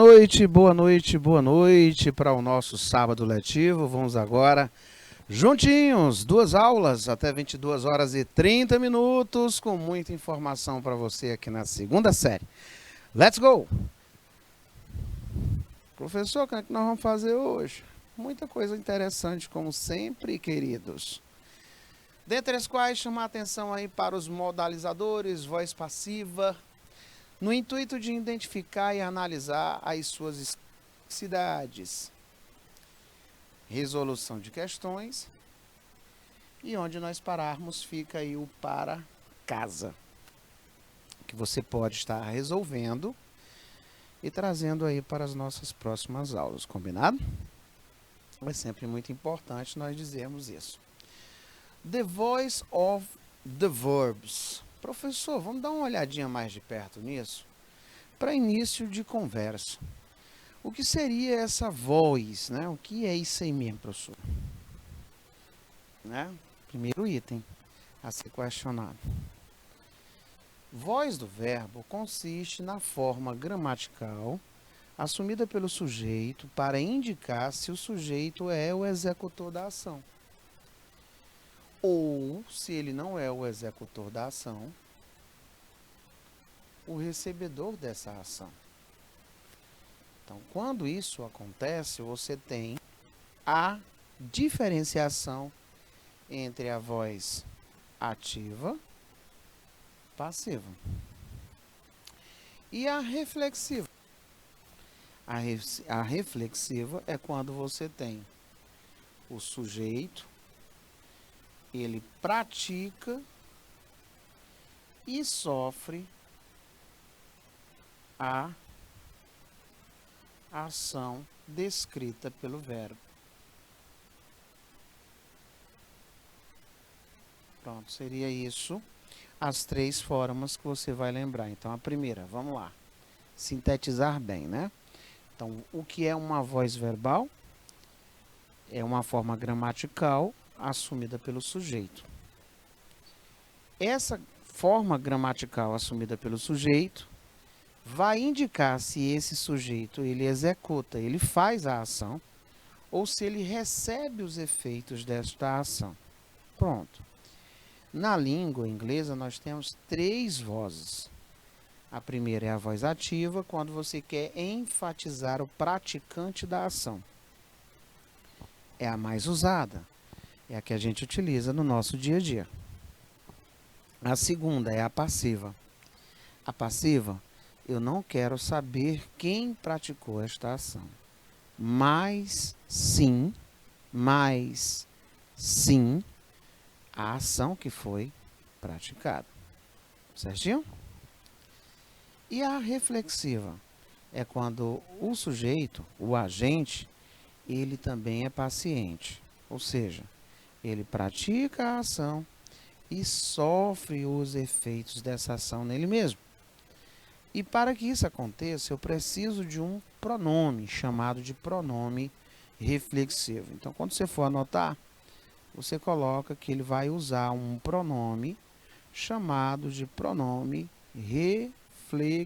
boa noite, boa noite para o nosso sábado letivo. Vamos agora juntinhos, duas aulas até 22 horas e 30 minutos, com muita informação para você aqui na segunda série. Let's go! Professor, o que é que nós vamos fazer hoje? Muita coisa interessante, como sempre, queridos. Dentre as quais chamar a atenção aí para os modalizadores, voz passiva, no intuito de identificar e analisar as suas especificidades, resolução de questões, e onde nós pararmos fica aí o para casa, que você pode estar resolvendo e trazendo aí para as nossas próximas aulas, combinado? É sempre muito importante nós dizermos isso. The voice of the verbs. Professor, vamos dar uma olhadinha mais de perto nisso? Para início de conversa. O que seria essa voz, né? O que é isso aí mesmo, professor? Né? Primeiro item a ser questionado. Voz do verbo consiste na forma gramatical assumida pelo sujeito para indicar se o sujeito é o executor da ação. Ou, se ele não é o executor da ação, o recebedor dessa ação. Então, quando isso acontece, você tem a diferenciação entre a voz ativa e passiva. E a reflexiva? A reflexiva é quando você tem o sujeito, ele pratica e sofre a ação descrita pelo verbo. Pronto, seria isso as três formas que você vai lembrar. Então, a primeira, vamos lá, sintetizar bem, né? Então, o que é uma voz verbal? É uma forma gramatical assumida pelo sujeito. Essa forma gramatical assumida pelo sujeito vai indicar se esse sujeito ele executa, ele faz a ação, ou se ele recebe os efeitos desta ação. Pronto. Na língua inglesa, nós temos três vozes. A primeira é a voz ativa, quando você quer enfatizar o praticante da ação. É a mais usada, é a que a gente utiliza no nosso dia a dia. A segunda é a passiva. A passiva, eu não quero saber quem praticou esta ação, mas sim, a ação que foi praticada. Certinho? E a reflexiva é quando o sujeito, o agente, ele também é paciente. Ou seja, ele pratica a ação e sofre os efeitos dessa ação nele mesmo. E para que isso aconteça, eu preciso de um pronome, chamado de pronome reflexivo. Então, quando você for anotar, você coloca que ele vai usar um pronome chamado de pronome reflexivo.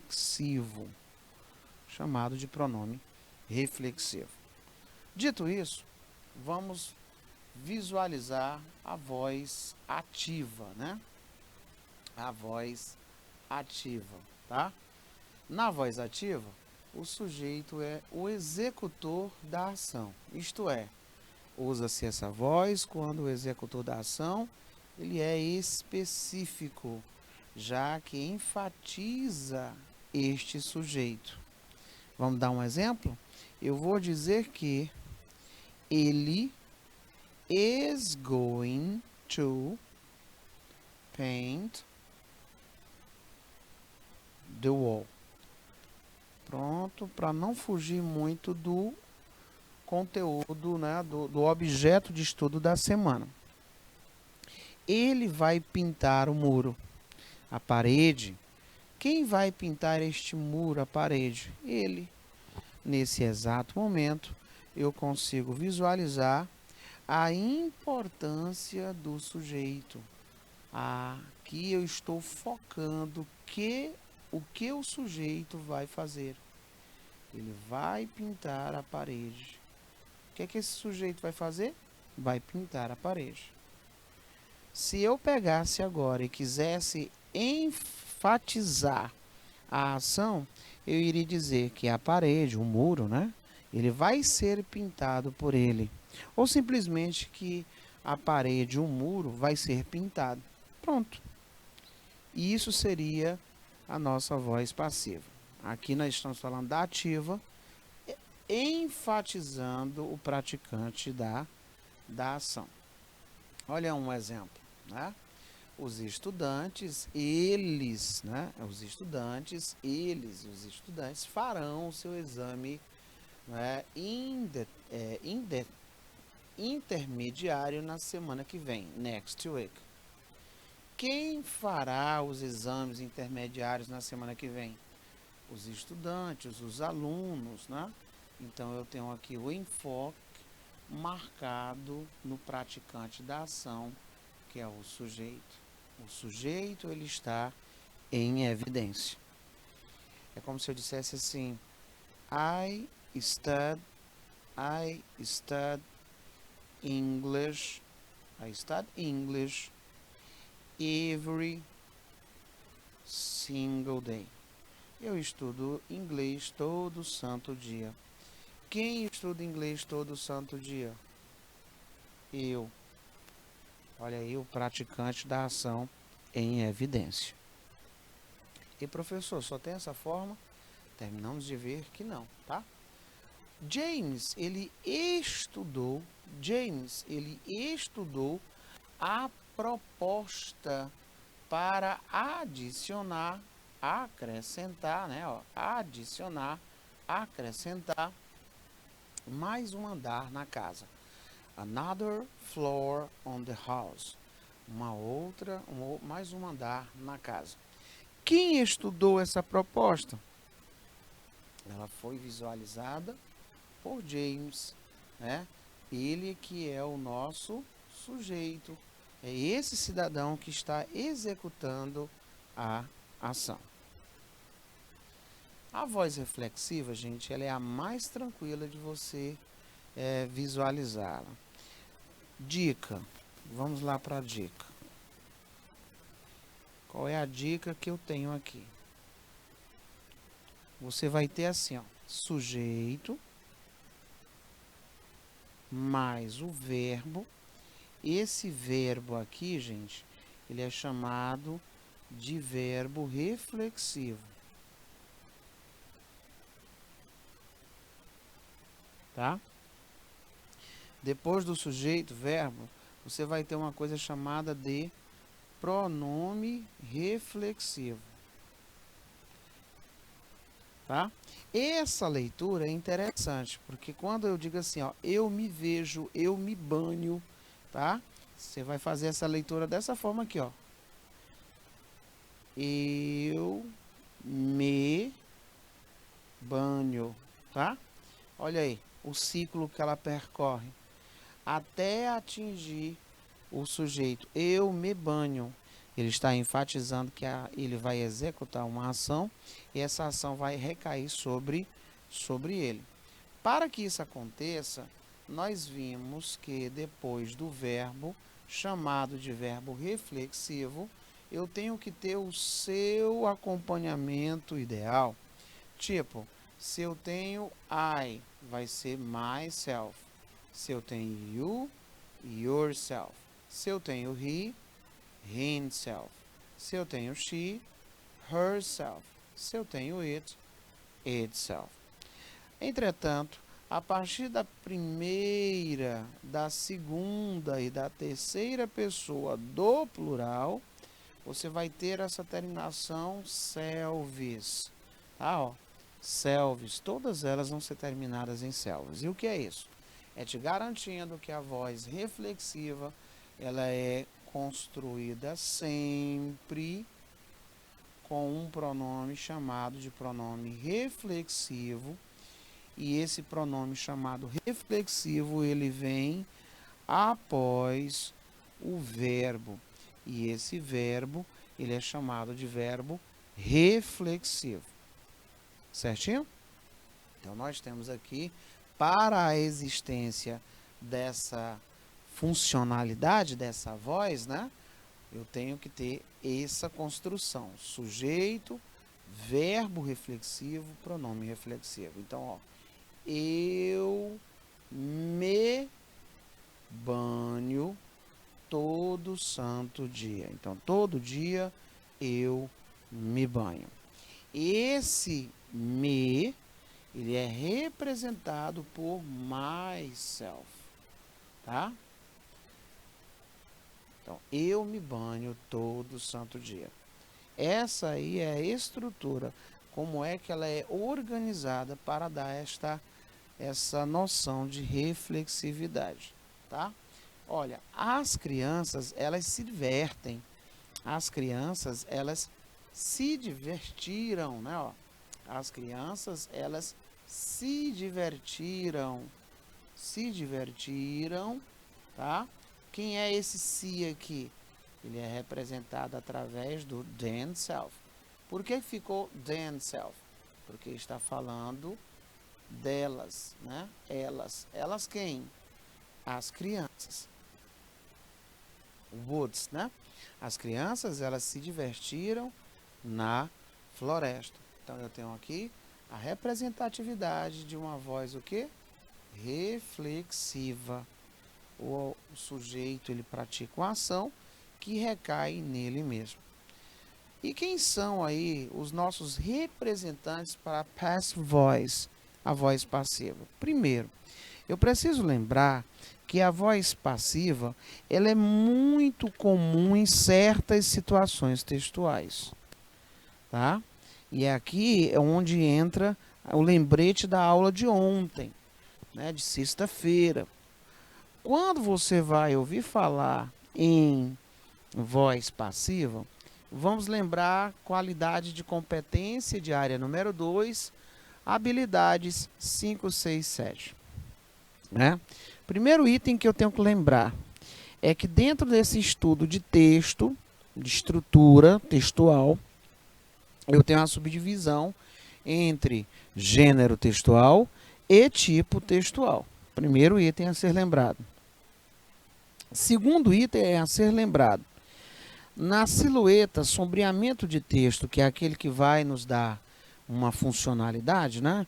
Chamado de pronome reflexivo. Dito isso, vamos visualizar a voz ativa, né? A voz ativa, tá? Na voz ativa, o sujeito é o executor da ação. Isto é, usa-se essa voz quando o executor da ação ele é específico, já que enfatiza este sujeito. Vamos dar um exemplo? Eu vou dizer que ele is going to paint the wall. Pronto, para não fugir muito do conteúdo, né, do objeto de estudo da semana. Ele vai pintar o muro, a parede. Quem vai pintar este muro, a parede? Ele. Nesse exato momento, eu consigo visualizar a importância do sujeito. Aqui eu estou focando o que o sujeito vai fazer. Ele vai pintar a parede. O que é que esse sujeito vai fazer? Vai pintar a parede. Se eu pegasse agora e quisesse enfatizar a ação, eu iria dizer que a parede, o muro, né? Ele vai ser pintado por ele. Ou simplesmente que a parede, o muro, vai ser pintado. Pronto. E isso seria a nossa voz passiva. Aqui nós estamos falando da ativa, enfatizando o praticante da ação. Olha um exemplo, né? Os estudantes, os estudantes farão o seu exame, né, intermediário na semana que vem, next week. Quem fará os exames intermediários na semana que vem? Os estudantes, os alunos, né? Então eu tenho aqui o enfoque marcado no praticante da ação, que é o sujeito. O sujeito, ele está em evidência. É como se eu dissesse assim: I study English. I study English every single day. Eu estudo inglês todo santo dia. Quem estuda inglês todo santo dia? Eu. Olha aí o praticante da ação em evidência. E professor, só tem essa forma? Terminamos de ver que não, tá? James, ele estudou a proposta para acrescentar mais um andar na casa. Another floor on the house. Mais um andar na casa. Quem estudou essa proposta? Ela foi visualizada por James, né? Ele que é o nosso sujeito. É esse cidadão que está executando a ação. A voz reflexiva, gente, ela é a mais tranquila de você visualizá-la. Dica. Vamos lá para a dica. Qual é a dica que eu tenho aqui? Você vai ter assim, ó, sujeito mais o verbo. Esse verbo aqui, gente, ele é chamado de verbo reflexivo. Tá? Depois do sujeito, verbo, você vai ter uma coisa chamada de pronome reflexivo. Tá? Essa leitura é interessante, porque quando eu digo assim, ó, eu me vejo, eu me banho, tá? Você vai fazer essa leitura dessa forma aqui, ó. Eu me banho, tá? Olha aí, o ciclo que ela percorre até atingir o sujeito. Eu me banho. Ele está enfatizando que ele vai executar uma ação e essa ação vai recair sobre ele. Para que isso aconteça, nós vimos que depois do verbo, chamado de verbo reflexivo, eu tenho que ter o seu acompanhamento ideal. Tipo, se eu tenho I, vai ser myself. Se eu tenho you, yourself. Se eu tenho he, himself. Se eu tenho she, herself. Se eu tenho it, itself. Entretanto, a partir da primeira, da segunda e da terceira pessoa do plural, você vai ter essa terminação selves. Tá, ó. Selves, todas elas vão ser terminadas em selves. E o que é isso? É te garantindo que a voz reflexiva, ela é construída sempre com um pronome chamado de pronome reflexivo, e esse pronome chamado reflexivo, ele vem após o verbo, e esse verbo, ele é chamado de verbo reflexivo. Certinho? Então, nós temos aqui, para a existência dessa funcionalidade dessa voz, né? Eu tenho que ter essa construção: sujeito, verbo reflexivo, pronome reflexivo. Então, ó, eu me banho todo santo dia. Então, todo dia eu me banho. Esse me, ele é representado por myself, tá? Então, eu me banho todo santo dia. Essa aí é a estrutura, como é que ela é organizada para dar essa noção de reflexividade, tá? Olha, as crianças, elas se divertem. As crianças, elas se divertiram, né? Ó, as crianças, elas se divertiram, tá? Quem é esse se aqui? Ele é representado através do themself. Por que ficou themself? Porque está falando delas, né? Elas quem? As crianças. Woods, né? As crianças, elas se divertiram na floresta. Então, eu tenho aqui a representatividade de uma voz, o quê? Reflexiva. O sujeito, ele pratica uma ação que recai nele mesmo. E quem são aí os nossos representantes para a passive voice, a voz passiva? Primeiro, eu preciso lembrar que a voz passiva, ela é muito comum em certas situações textuais, tá? E aqui é onde entra o lembrete da aula de ontem, né, de sexta-feira. Quando você vai ouvir falar em voz passiva, vamos lembrar qualidade de competência de área número 2, habilidades 5, 6, 7. Né? Primeiro item que eu tenho que lembrar é que dentro desse estudo de texto, de estrutura textual, eu tenho uma subdivisão entre gênero textual e tipo textual. Primeiro item a ser lembrado. Segundo item a ser lembrado: na silhueta, sombreamento de texto, que é aquele que vai nos dar uma funcionalidade, né?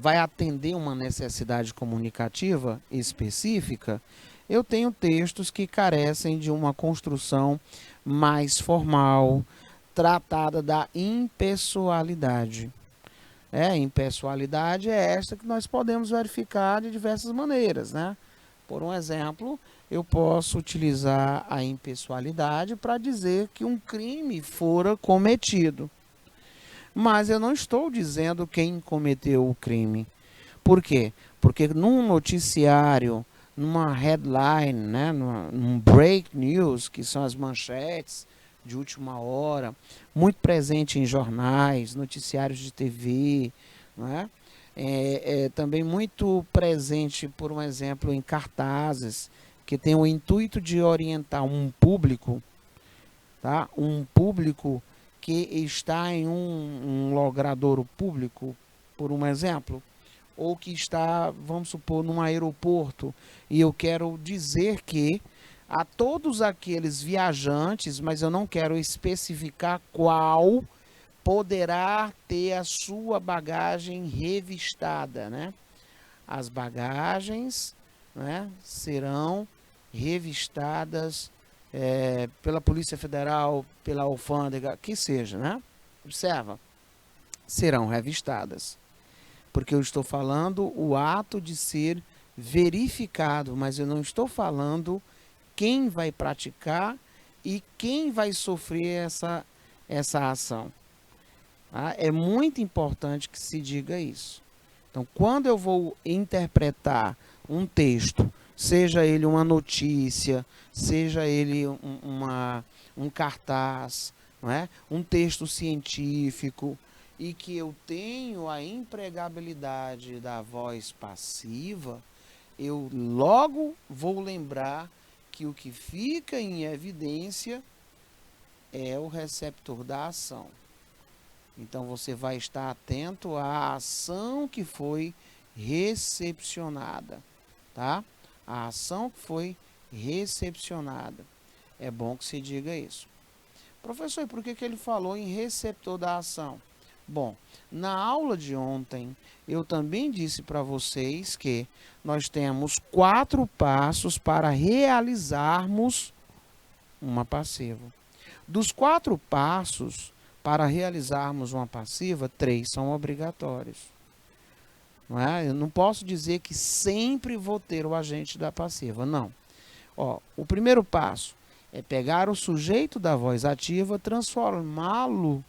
Vai atender uma necessidade comunicativa específica, eu tenho textos que carecem de uma construção mais formal, tratada da impessoalidade. Impessoalidade é esta que nós podemos verificar de diversas maneiras, né? Por um exemplo, eu posso utilizar a impessoalidade para dizer que um crime fora cometido. Mas eu não estou dizendo quem cometeu o crime. Por quê? Porque num noticiário, numa headline, né, num break news, que são as manchetes de última hora, muito presente em jornais, noticiários de TV, não é? Também muito presente, por um exemplo, em cartazes, que tem o intuito de orientar um público, tá? Um público que está em um logradouro público, por um exemplo, ou que está, vamos supor, num aeroporto, e eu quero dizer que a todos aqueles viajantes, mas eu não quero especificar qual, poderá ter a sua bagagem revistada, né? As bagagens, né, serão revistadas pela Polícia Federal, pela alfândega, que seja, né? Observa, serão revistadas. Porque eu estou falando o ato de ser verificado, mas eu não estou falando quem vai praticar e quem vai sofrer essa ação. Tá? É muito importante que se diga isso. Então, quando eu vou interpretar um texto, seja ele uma notícia, seja ele um cartaz, não é? Um texto científico, e que eu tenho a empregabilidade da voz passiva, eu logo vou lembrar que o que fica em evidência é o receptor da ação. Então você vai estar atento à ação que foi recepcionada, tá? A ação que foi recepcionada. É bom que se diga isso. Professor, e por que ele falou em receptor da ação? Bom, na aula de ontem, eu também disse para vocês que nós temos 4 passos para realizarmos uma passiva. Dos 4 passos para realizarmos uma passiva, 3 são obrigatórios. Não é? Eu não posso dizer que sempre vou ter o agente da passiva, não. Ó, o primeiro passo é pegar o sujeito da voz ativa, transformá-lo,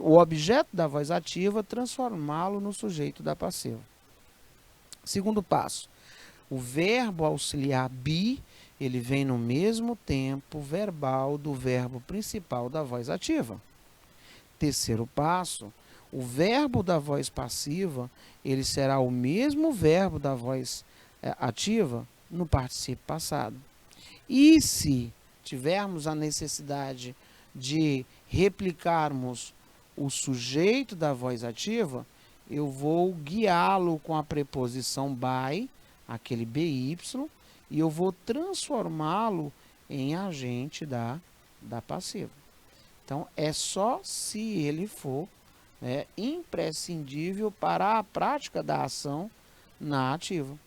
o objeto da voz ativa, transformá-lo no sujeito da passiva. Segundo passo, o verbo auxiliar be, ele vem no mesmo tempo verbal do verbo principal da voz ativa. Terceiro passo, o verbo da voz passiva, ele será o mesmo verbo da voz ativa no particípio passado. E se tivermos a necessidade de replicarmos o sujeito da voz ativa, eu vou guiá-lo com a preposição by, aquele by, e eu vou transformá-lo em agente da passiva. Então, é só se ele for imprescindível para a prática da ação na ativa.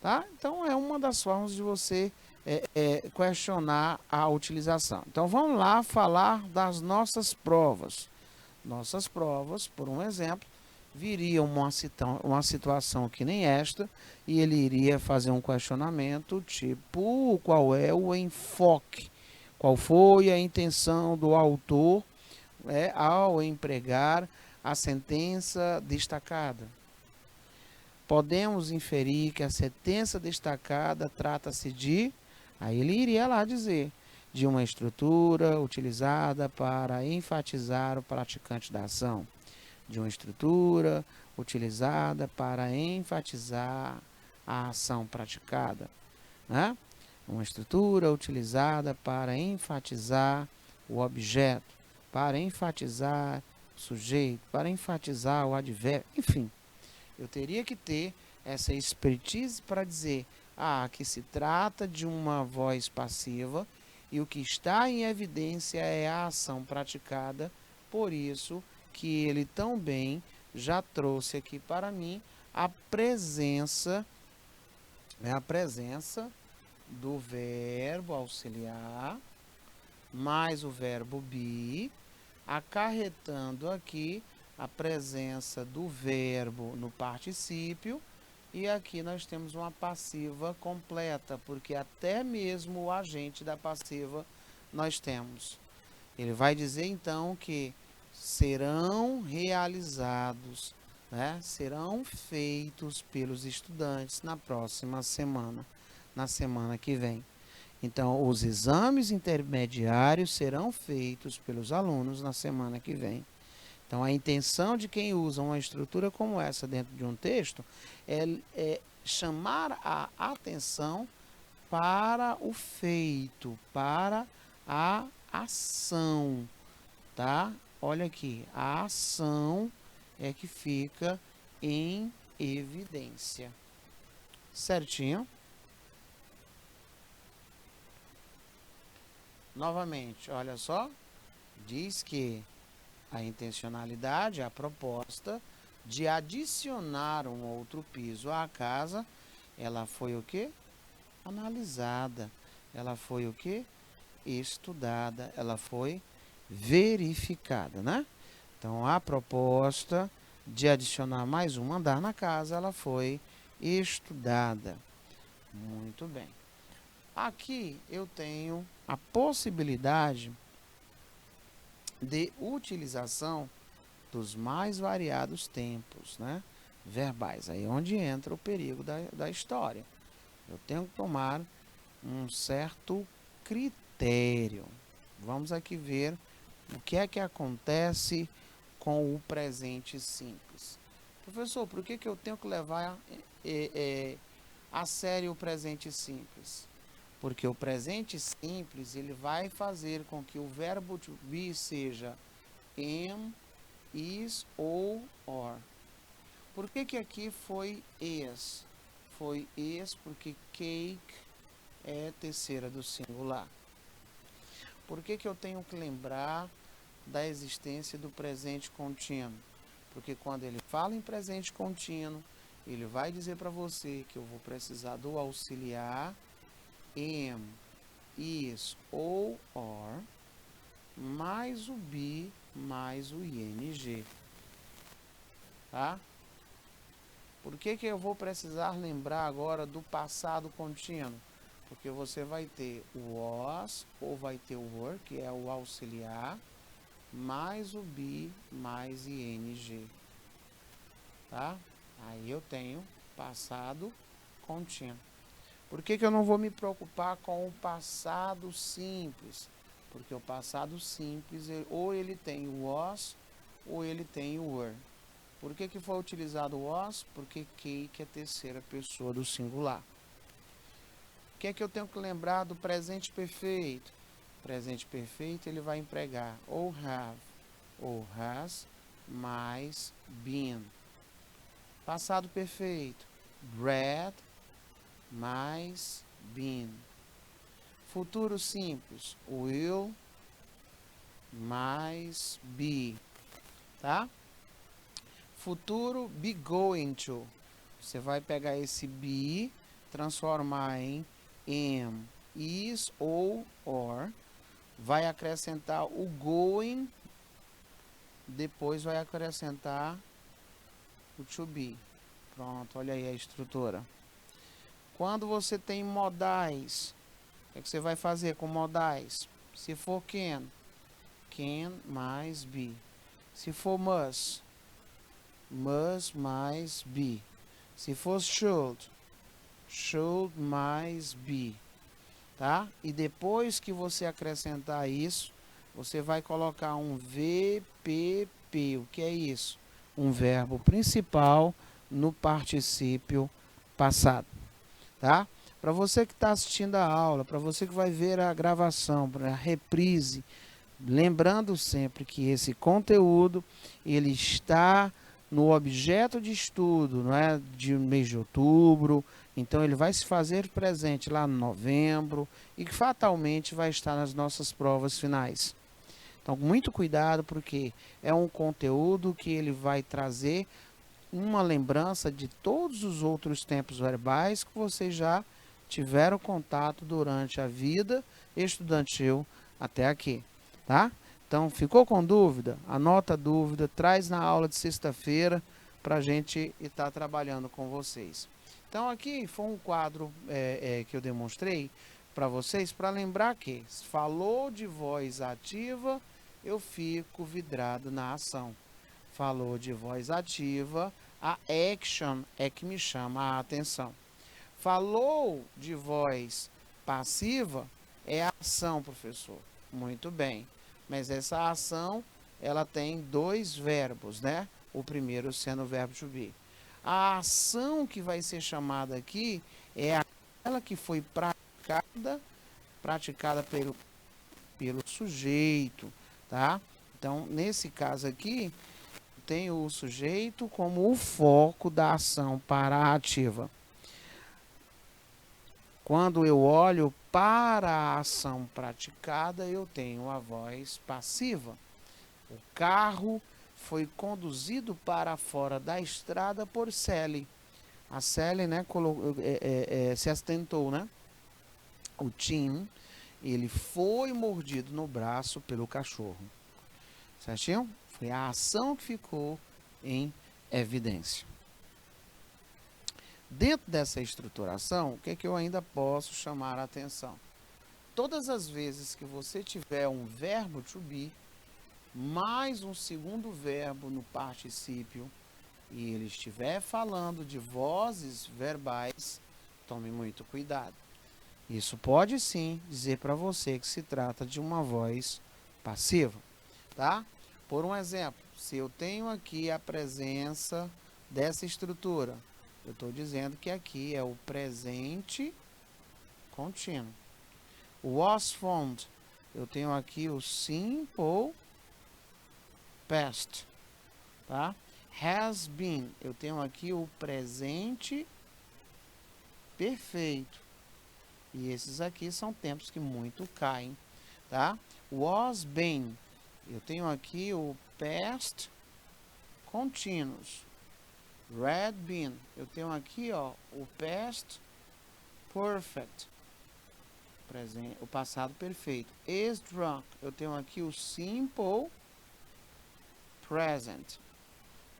Tá? Então, é uma das formas de você questionar a utilização. Então, vamos lá falar das nossas provas. Nossas provas, por um exemplo, viria uma situação que nem esta, e ele iria fazer um questionamento tipo, qual é o enfoque? Qual foi a intenção do autor ao empregar a sentença destacada? Podemos inferir que a sentença destacada trata-se de, aí ele iria lá dizer, de uma estrutura utilizada para enfatizar o praticante da ação. De uma estrutura utilizada para enfatizar a ação praticada. Né? Uma estrutura utilizada para enfatizar o objeto, para enfatizar o sujeito, para enfatizar o advérbio, enfim. Eu teria que ter essa expertise para dizer que se trata de uma voz passiva e o que está em evidência é a ação praticada, por isso que ele também já trouxe aqui para mim a presença do verbo auxiliar mais o verbo be, acarretando aqui a presença do verbo no particípio, e aqui nós temos uma passiva completa, porque até mesmo o agente da passiva nós temos. Ele vai dizer então que serão realizados, serão feitos pelos estudantes na próxima semana, na semana que vem. Então, os exames intermediários serão feitos pelos alunos na semana que vem. Então, a intenção de quem usa uma estrutura como essa dentro de um texto é chamar a atenção para o feito, para a ação, tá? Olha aqui, a ação é que fica em evidência. Certinho? Novamente, olha só, diz que a intencionalidade, a proposta de adicionar um outro piso à casa, ela foi o quê? Analisada. Ela foi o quê? Estudada. Ela foi verificada, né? Então, a proposta de adicionar mais um andar na casa, ela foi estudada. Muito bem. Aqui eu tenho a possibilidade de utilização dos mais variados tempos, verbais. Aí é onde entra o perigo da história. Eu tenho que tomar um certo critério. Vamos aqui ver o que é que acontece com o presente simples. Professor, por que eu tenho que levar a sério o presente simples? Porque o presente simples, ele vai fazer com que o verbo to be seja am, is ou or. Por que que aqui foi is? Foi is porque cake é terceira do singular. Por que que eu tenho que lembrar da existência do presente contínuo? Porque quando ele fala em presente contínuo, ele vai dizer para você que eu vou precisar do auxiliar am, is ou or, mais o be, mais o ing. Tá? Por que que eu vou precisar lembrar agora do passado contínuo? Porque você vai ter o was ou vai ter o were, que é o auxiliar, mais o be, mais ing. Tá? Aí eu tenho passado contínuo. Por que que eu não vou me preocupar com o passado simples? Porque o passado simples, ou ele tem o was, ou ele tem o were. Por que que foi utilizado o was? Porque cake é terceira pessoa do singular. O que é que eu tenho que lembrar do presente perfeito? Presente perfeito, ele vai empregar ou have, ou has, mais been. Passado perfeito, read, mais been. Futuro simples, will, mais be. Tá? Futuro, be going to. Você vai pegar esse be, transformar em am, is ou or. Vai acrescentar o going, depois vai acrescentar o to be. Pronto, olha aí a estrutura. Quando você tem modais, o que você vai fazer com modais? Se for can mais be. Se for must mais be. Se for should mais be. Tá? E depois que você acrescentar isso, você vai colocar um VPP. O que é isso? Um verbo principal no particípio passado. Tá? Para você que está assistindo a aula, para você que vai ver a gravação, para a reprise, lembrando sempre que esse conteúdo ele está no objeto de estudo, não é, de mês de outubro, então ele vai se fazer presente lá no novembro e que fatalmente vai estar nas nossas provas finais. Então, muito cuidado porque é um conteúdo que ele vai trazer uma lembrança de todos os outros tempos verbais que vocês já tiveram contato durante a vida estudantil até aqui, tá? Então, ficou com dúvida? Anota a dúvida, traz na aula de sexta-feira para a gente estar trabalhando com vocês. Então, aqui foi um quadro que eu demonstrei para vocês, para lembrar que se falou de voz ativa, eu fico vidrado na ação. Falou de voz ativa, a action é que me chama a atenção. Falou de voz passiva, é a ação, professor. Muito bem. Mas essa ação, ela tem dois verbos, né? O primeiro sendo o verbo to be. A ação que vai ser chamada aqui é aquela que foi praticada pelo sujeito, tá? Então, nesse caso aqui, tem o sujeito como o foco da ação para a ativa. Quando eu olho para a ação praticada, eu tenho a voz passiva. O carro foi conduzido para fora da estrada por Sally. A Sally, né, se astentou, né? O Tim, ele foi mordido no braço pelo cachorro. Certinho? Foi a ação que ficou em evidência. Dentro dessa estruturação, o que é que eu ainda posso chamar a atenção? Todas as vezes que você tiver um verbo to be, mais um segundo verbo no particípio, e ele estiver falando de vozes verbais, tome muito cuidado. Isso pode sim dizer para você que se trata de uma voz passiva, tá? Por um exemplo, se eu tenho aqui a presença dessa estrutura, eu estou dizendo que aqui é o presente contínuo. O was found, eu tenho aqui o simple past. tá? Has been, eu tenho aqui o presente perfeito. E esses aqui são tempos que muito caem, tá? Was been, eu tenho aqui o past continuous. Read been, eu tenho aqui, ó, o past perfect, presente, o passado perfeito. Is drunk, eu tenho aqui o simple present.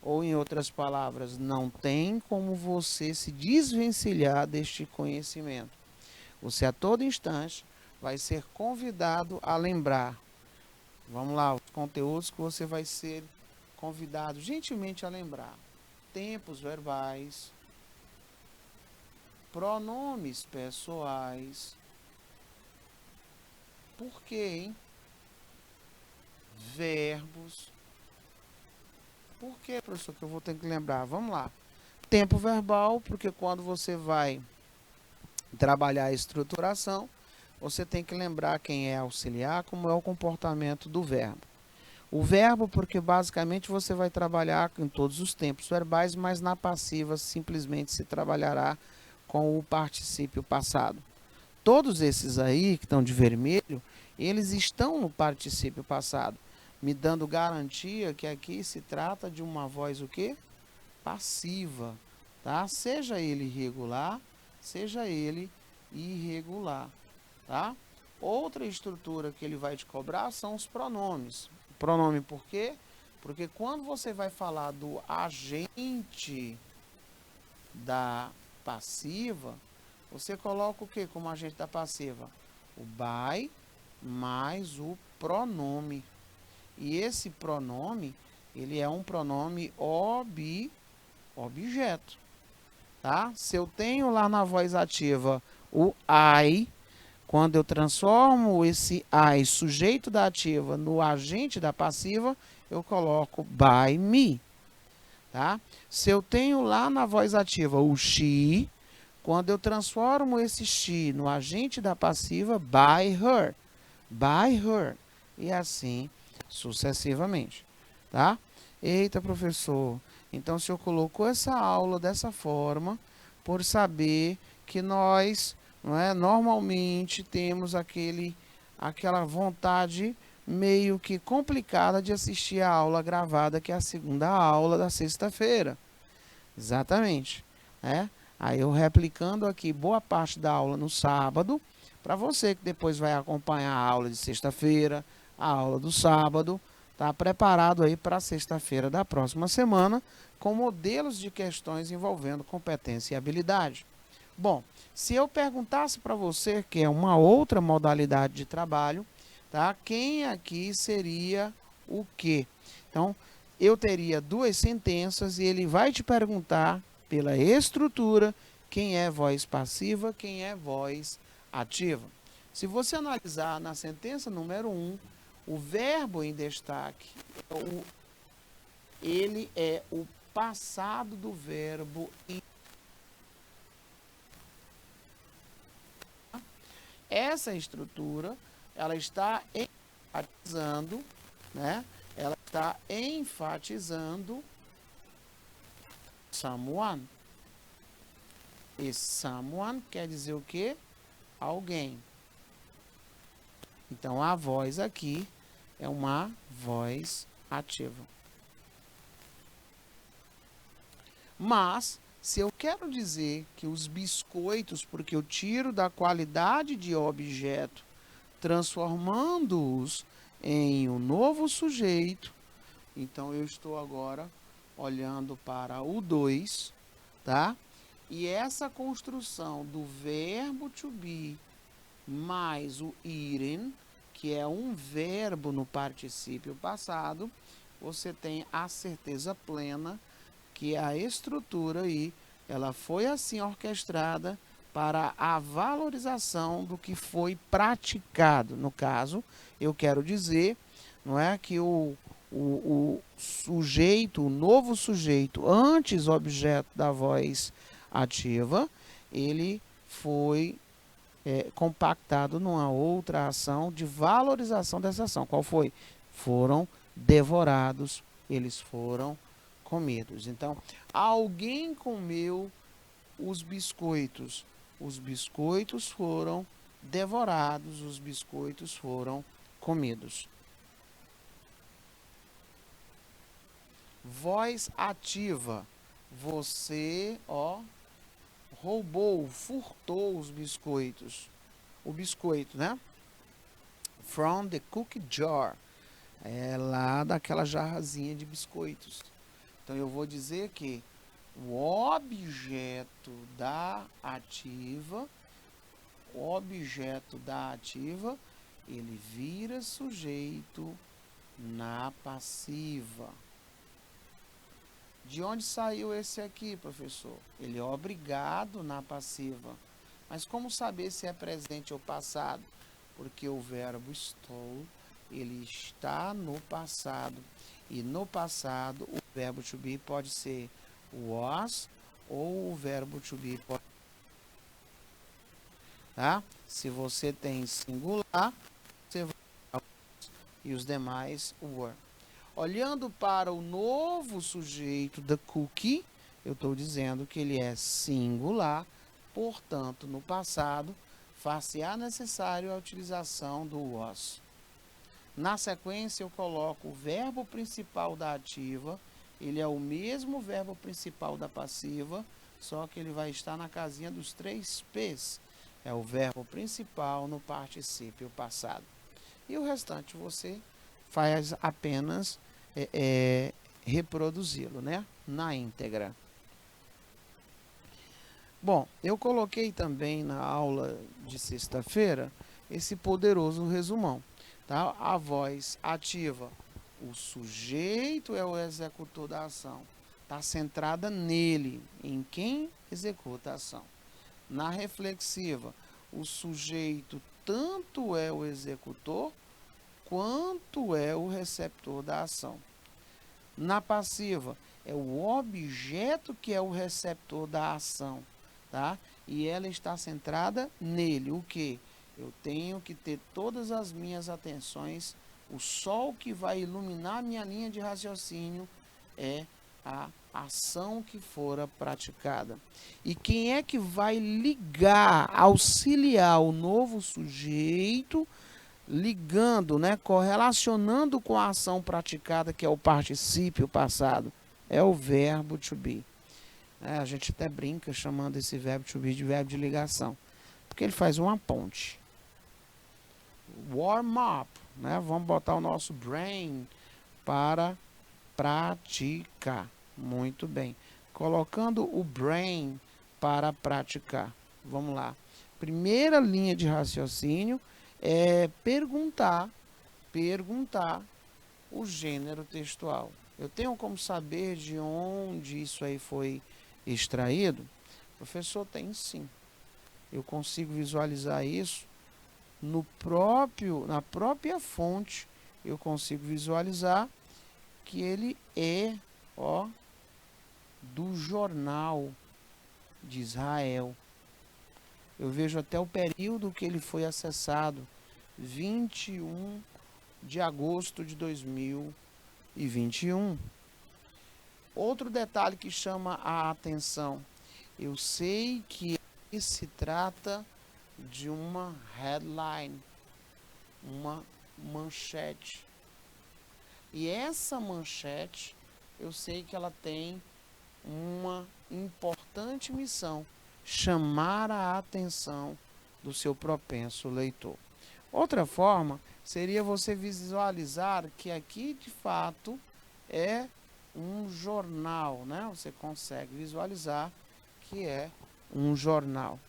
Ou, em outras palavras, não tem como você se desvencilhar deste conhecimento. Você, a todo instante, vai ser convidado a lembrar. Vamos lá, os conteúdos que você vai ser convidado gentilmente a lembrar. Tempos verbais, pronomes pessoais. Por quê, hein? Verbos. Por que, professor, que eu vou ter que lembrar? Vamos lá. Tempo verbal, porque quando você vai trabalhar a estruturação, você tem que lembrar quem é auxiliar, como é o comportamento do verbo. O verbo, porque basicamente você vai trabalhar em todos os tempos verbais, mas na passiva simplesmente se trabalhará com o particípio passado. Todos esses aí, que estão de vermelho, eles estão no particípio passado, me dando garantia que aqui se trata de uma voz o quê? Passiva, tá? Seja ele regular, seja ele irregular, tá? Outra estrutura que ele vai te cobrar são os pronomes. Pronome por quê? Porque quando você vai falar do agente da passiva, você coloca o que como agente da passiva? O by mais o pronome. E esse pronome, ele é um pronome objeto, tá? Se eu tenho lá na voz ativa o I, quando eu transformo esse I, sujeito da ativa, no agente da passiva, eu coloco by me, tá? Se eu tenho lá na voz ativa o she, quando eu transformo esse she no agente da passiva, by her, e assim sucessivamente, tá? Eita, professor, então o senhor colocou essa aula dessa forma por saber que nós, não é, normalmente temos aquela vontade meio que complicada de assistir a aula gravada, que é a segunda aula da sexta-feira. Exatamente, né? Aí eu replicando aqui boa parte da aula no sábado, para você que depois vai acompanhar a aula de sexta-feira, a aula do sábado, tá preparado aí para sexta-feira da próxima semana, com modelos de questões envolvendo competência e habilidade. Bom, se eu perguntasse para você, que é uma outra modalidade de trabalho, tá? Quem aqui seria o quê? Então, eu teria duas sentenças e ele vai te perguntar, pela estrutura, quem é voz passiva, quem é voz ativa. Se você analisar na sentença número 1, o verbo em destaque, ele é o passado do verbo ir. Essa estrutura, ela está enfatizando, né? Ela está enfatizando someone. E someone quer dizer o quê? Alguém. Então, a voz aqui é uma voz ativa. Mas, se eu quero dizer que os biscoitos, porque eu tiro da qualidade de objeto, transformando-os em um novo sujeito, então eu estou agora olhando para o 2, tá? E essa construção do verbo to be mais o eaten, que é um verbo no particípio passado, você tem a certeza plena que a estrutura aí, ela foi assim orquestrada para a valorização do que foi praticado. No caso, eu quero dizer, não é, que o sujeito, o novo sujeito, antes objeto da voz ativa, ele foi compactado numa outra ação de valorização dessa ação. Qual foi? Foram devorados, eles foram comidos. Então, alguém comeu os biscoitos. Os biscoitos foram devorados, os biscoitos foram comidos. Voz ativa. Você, roubou, furtou os biscoitos. O biscoito, né? From the cookie jar. É lá daquela jarrazinha de biscoitos. Então eu vou dizer que o objeto da ativa, ele vira sujeito na passiva. De onde saiu esse aqui, professor? Ele é obrigado na passiva. Mas como saber se é presente ou passado? Porque o verbo estou, ele está no passado. E no passado, o verbo to be pode ser was ou o verbo to be pode... Tá? Se você tem singular, você vai e os demais were. Olhando para o novo sujeito da cookie, eu estou dizendo que ele é singular, portanto, no passado, far-se-á necessário a utilização do was. Na sequência, eu coloco o verbo principal da ativa, ele é o mesmo verbo principal da passiva, só que ele vai estar na casinha dos 3 P's. É o verbo principal no particípio passado. E o restante você faz apenas reproduzi-lo, né? Na íntegra. Bom, eu coloquei também na aula de sexta-feira esse poderoso resumão. Tá? A voz ativa, o sujeito é o executor da ação. Está centrada nele, em quem executa a ação. Na reflexiva, o sujeito tanto é o executor quanto é o receptor da ação. Na passiva, é o objeto que é o receptor da ação, tá? E ela está centrada nele. O que? Eu tenho que ter todas as minhas atenções. O sol que vai iluminar minha linha de raciocínio é a ação que fora praticada. E quem é que vai ligar, auxiliar o novo sujeito, ligando, né, correlacionando com a ação praticada, que é o particípio passado? É o verbo to be. A gente até brinca chamando esse verbo to be de verbo de ligação, porque ele faz uma ponte. Warm up, né? Vamos botar o nosso brain para praticar. Muito bem. Colocando o brain para praticar. Vamos lá. Primeira linha de raciocínio é perguntar o gênero textual. Eu tenho como saber de onde isso aí foi extraído? Professor, tem sim. Eu consigo visualizar isso na própria fonte. Eu consigo visualizar que ele é, do jornal de Israel. Eu vejo até o período que ele foi acessado, 21 de agosto de 2021. Outro detalhe que chama a atenção, eu sei que se trata de uma headline, uma manchete. E essa manchete, eu sei que ela tem uma importante missão: chamar a atenção do seu propenso leitor. Outra forma seria você visualizar que aqui, de fato, é um jornal, né? Você consegue visualizar que é um jornal.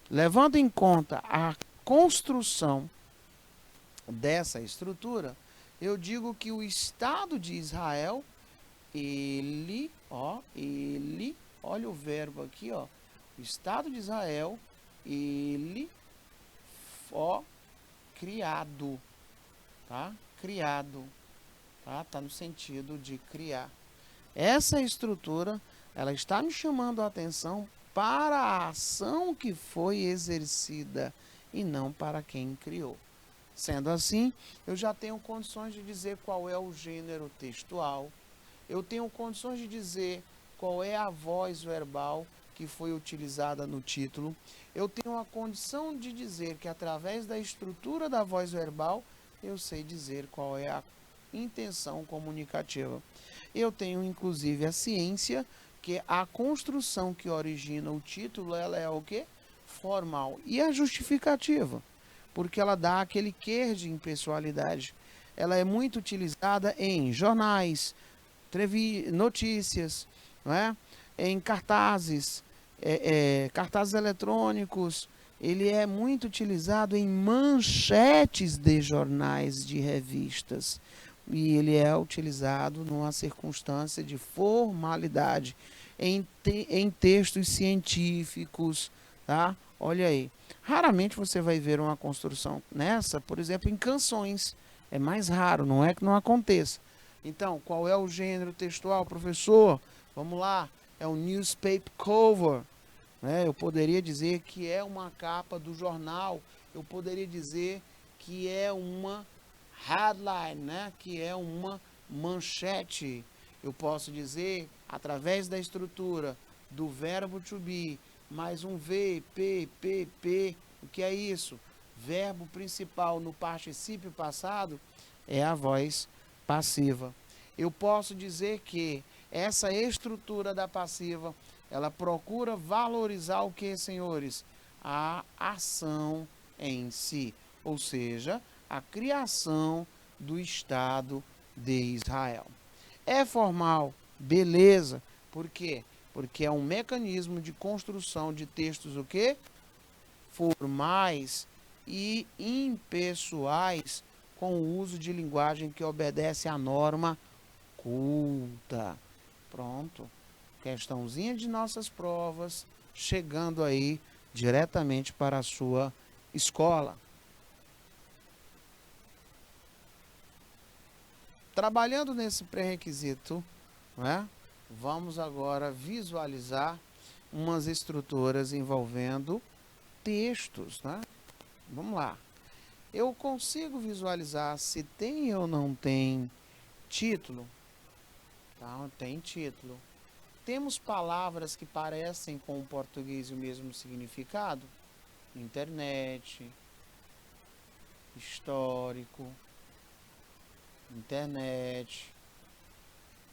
Levando em conta a construção dessa estrutura, eu digo que o Estado de Israel, olha o verbo aqui, o Estado de Israel, criado, tá? Criado, tá? Tá no sentido de criar. Essa estrutura, ela está me chamando a atenção para a ação que foi exercida e não para quem criou. Sendo assim, eu já tenho condições de dizer qual é o gênero textual, Eu tenho condições de dizer qual é a voz verbal que foi utilizada no título. Eu tenho a condição de dizer que através da estrutura da voz verbal, eu sei dizer qual é a intenção comunicativa. Eu tenho inclusive a ciência que a construção que origina o título, ela é o quê? Formal. E a justificativa, porque ela dá aquele quê de impessoalidade. Ela é muito utilizada em jornais, notícias, não é? Em cartazes, cartazes eletrônicos. Ele é muito utilizado em manchetes de jornais, de revistas. E ele é utilizado numa circunstância de formalidade, em textos científicos, tá? Olha aí. Raramente você vai ver uma construção nessa, por exemplo, em canções. É mais raro, não é que não aconteça. Então, qual é o gênero textual, professor? Vamos lá. É um newspaper cover. Né? Eu poderia dizer que é uma capa do jornal. Eu poderia dizer que é uma headline, né? Que é uma manchete. Eu posso dizer, através da estrutura do verbo to be, mais um V, P. O que é isso? Verbo principal no particípio passado é a voz passiva. Eu posso dizer que essa estrutura da passiva, ela procura valorizar o que, senhores? A ação em si, ou seja, a criação do Estado de Israel. É formal? Beleza. Por quê? Porque é um mecanismo de construção de textos o quê? Formais e impessoais, com o uso de linguagem que obedece à norma culta. Pronto. Questãozinha de nossas provas, chegando aí diretamente para a sua escola. Trabalhando nesse pré-requisito, né, vamos agora visualizar umas estruturas envolvendo textos. Né? Vamos lá. Eu consigo visualizar se tem ou não tem título. Tá? Tem título. Temos palavras que parecem com o português o mesmo significado? Internet, histórico, internet,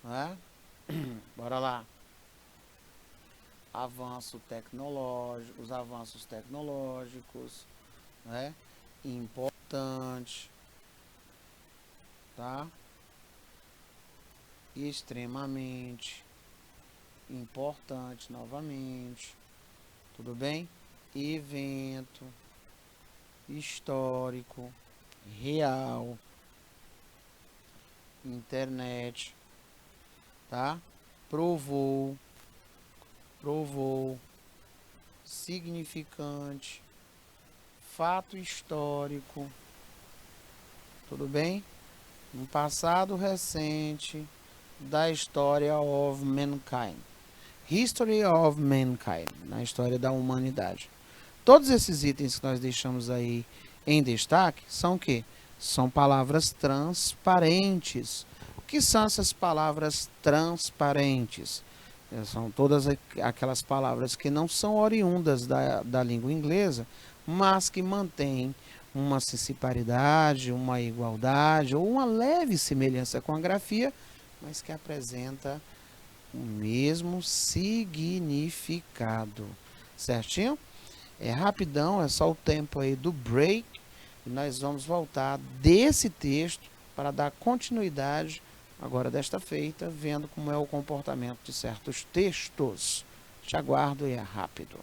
né? Bora lá. Os avanços tecnológicos, né? Importante, tá? Extremamente importante, novamente, tudo bem? Evento, histórico, real, internet, tá? Provou, significante, fato histórico, tudo bem? Um passado recente da história of mankind. History of mankind, na história da humanidade. Todos esses itens que nós deixamos aí em destaque são o quê? São palavras transparentes. O que são essas palavras transparentes? São todas aquelas palavras que não são oriundas da língua inglesa, mas que mantêm uma similaridade, uma igualdade ou uma leve semelhança com a grafia, mas que apresenta o mesmo significado. Certinho? É rapidão, é só o tempo aí do break. E nós vamos voltar desse texto para dar continuidade agora desta feita, vendo como é o comportamento de certos textos. Te aguardo e é rápido.